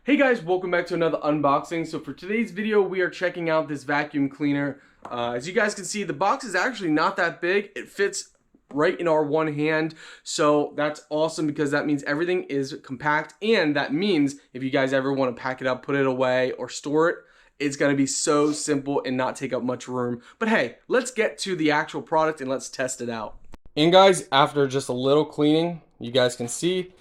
Hey guys, welcome back to another unboxing. So for today's video, we are checking out this vacuum cleaner. As you guys can see, the box is actually not that big. It fits right in our one hand. So that's awesome because that means everything is compact. And that means if you guys ever want to pack it up, put it away, or store it, it's going to be so simple and not take up much room. But hey, let's get to the actual product and let's test it out. And guys, after just a little cleaning, you guys can see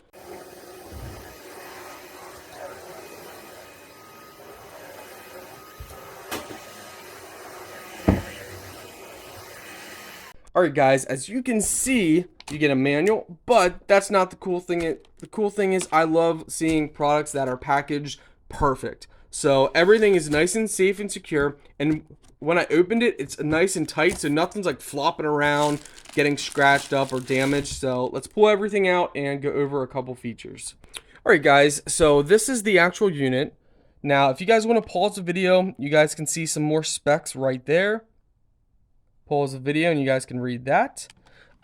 Alright guys, as you can see, you get a manual, but that's not the cool thing. The cool thing is I love seeing products that are packaged perfect. So everything is nice and safe and secure, and when I opened it, it's nice and tight, so nothing's like flopping around, getting scratched up or damaged. So let's pull everything out and go over a couple features. Alright guys, so this is the actual unit. Now, if you guys want to pause the video, you guys can see some more specs right there. Pause the video and you guys can read that.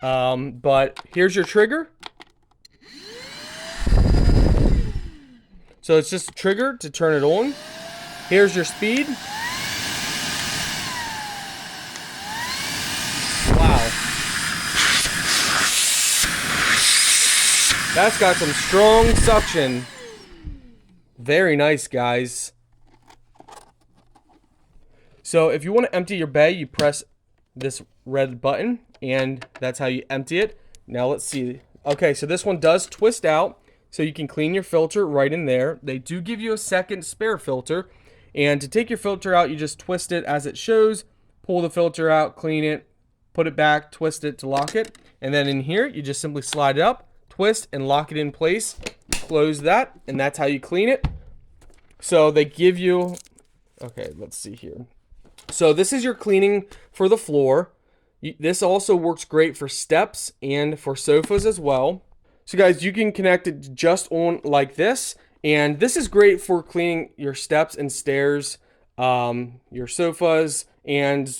But here's your trigger. So it's just a trigger to turn it on. Here's your speed. Wow. That's got some strong suction. Very nice, guys. So if you want to empty your bay, you press this red button and that's how you empty it. Now let's see. Okay, so this one does twist out, so you can clean your filter right in there. They do give you a second spare filter, and to take your filter out, you just twist it as it shows, pull the filter out, clean it, put it back, twist it to lock it, and then in here you just simply slide it up, twist, and lock it in place. Close that, and that's how you clean it. So they give you, okay, let's see here. So this is your cleaning for the floor. This also works great for steps and for sofas as well. So guys, you can connect it just on like this, and this is great for cleaning your steps and stairs, your sofas, and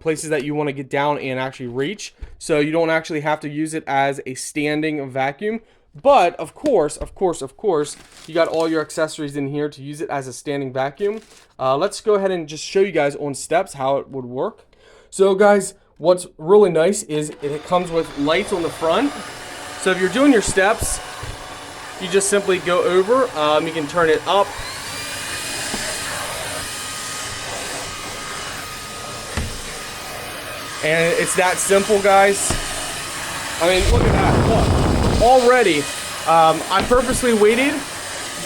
places that you want to get down and actually reach. So you don't actually have to use it as a standing vacuum. But of course, you got all your accessories in here to use it as a standing vacuum. Let's go ahead and just show you guys on steps how it would work. So guys, what's really nice is it comes with lights on the front. So if you're doing your steps, you just simply go over. You can turn it up. And it's that simple, guys. I mean, look at that. Look. Already, I purposely waited.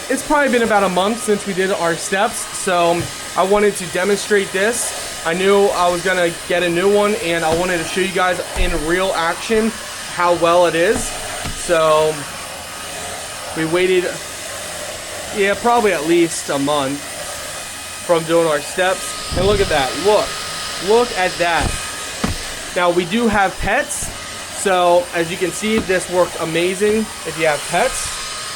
It's probably been about a month since we did our steps, so I wanted to demonstrate this. I knew I was gonna get a new one, and I wanted to show you guys in real action how well it is. So we waited, yeah, probably at least a month from doing our steps. And look at that. Look at that. Now we do have pets. So, as you can see, this works amazing if you have pets.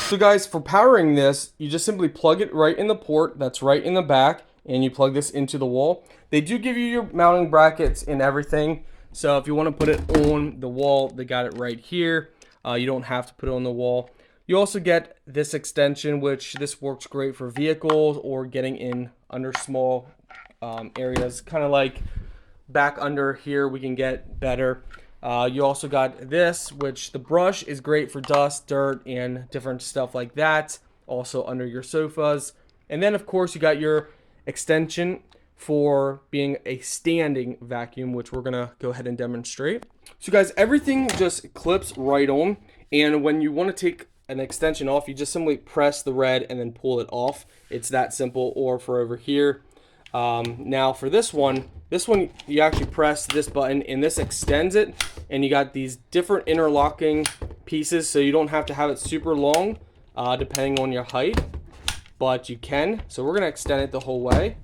So guys, for powering this, you just simply plug it right in the port that's right in the back, and you plug this into the wall. They do give you your mounting brackets and everything. So if you want to put it on the wall, they got it right here. You don't have to put it on the wall. You also get this extension, which this works great for vehicles or getting in under small areas. Kind of like back under here, we can get better. You also got this, which the brush is great for dust, dirt, and different stuff like that. Also under your sofas. And then, of course, you got your extension for being a standing vacuum, which we're going to go ahead and demonstrate. So, guys, everything just clips right on. And when you want to take an extension off, you just simply press the red and then pull it off. It's that simple. Or for over here. Now, for this one you actually press this button and this extends it, and you got these different interlocking pieces, so you don't have to have it super long depending on your height, but you can. So we're gonna extend it the whole way,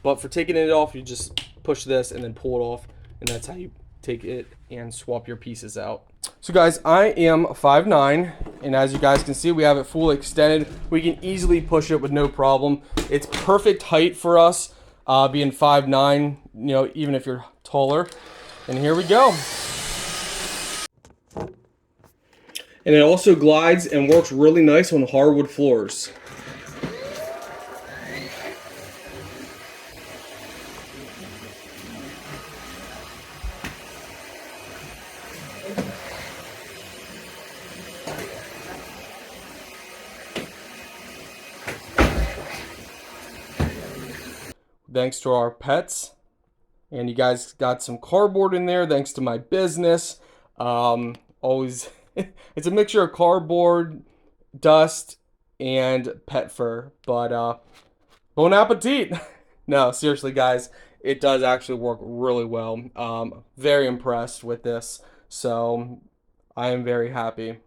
but for taking it off, you just push this and then pull it off, and that's how you take it and swap your pieces out. So guys, I am 5'9", and as you guys can see, we have it fully extended. We can easily push it with no problem. It's perfect height for us, being 5'9", even if you're taller. And here we go. And it also glides and works really nice on hardwood floors. thanks to our pets. And you guys got some cardboard in there thanks to my business. Always, it's a mixture of cardboard, dust, and pet fur. But bon appetit. No, seriously, guys, it does actually work really well. Very impressed with this. So I am very happy.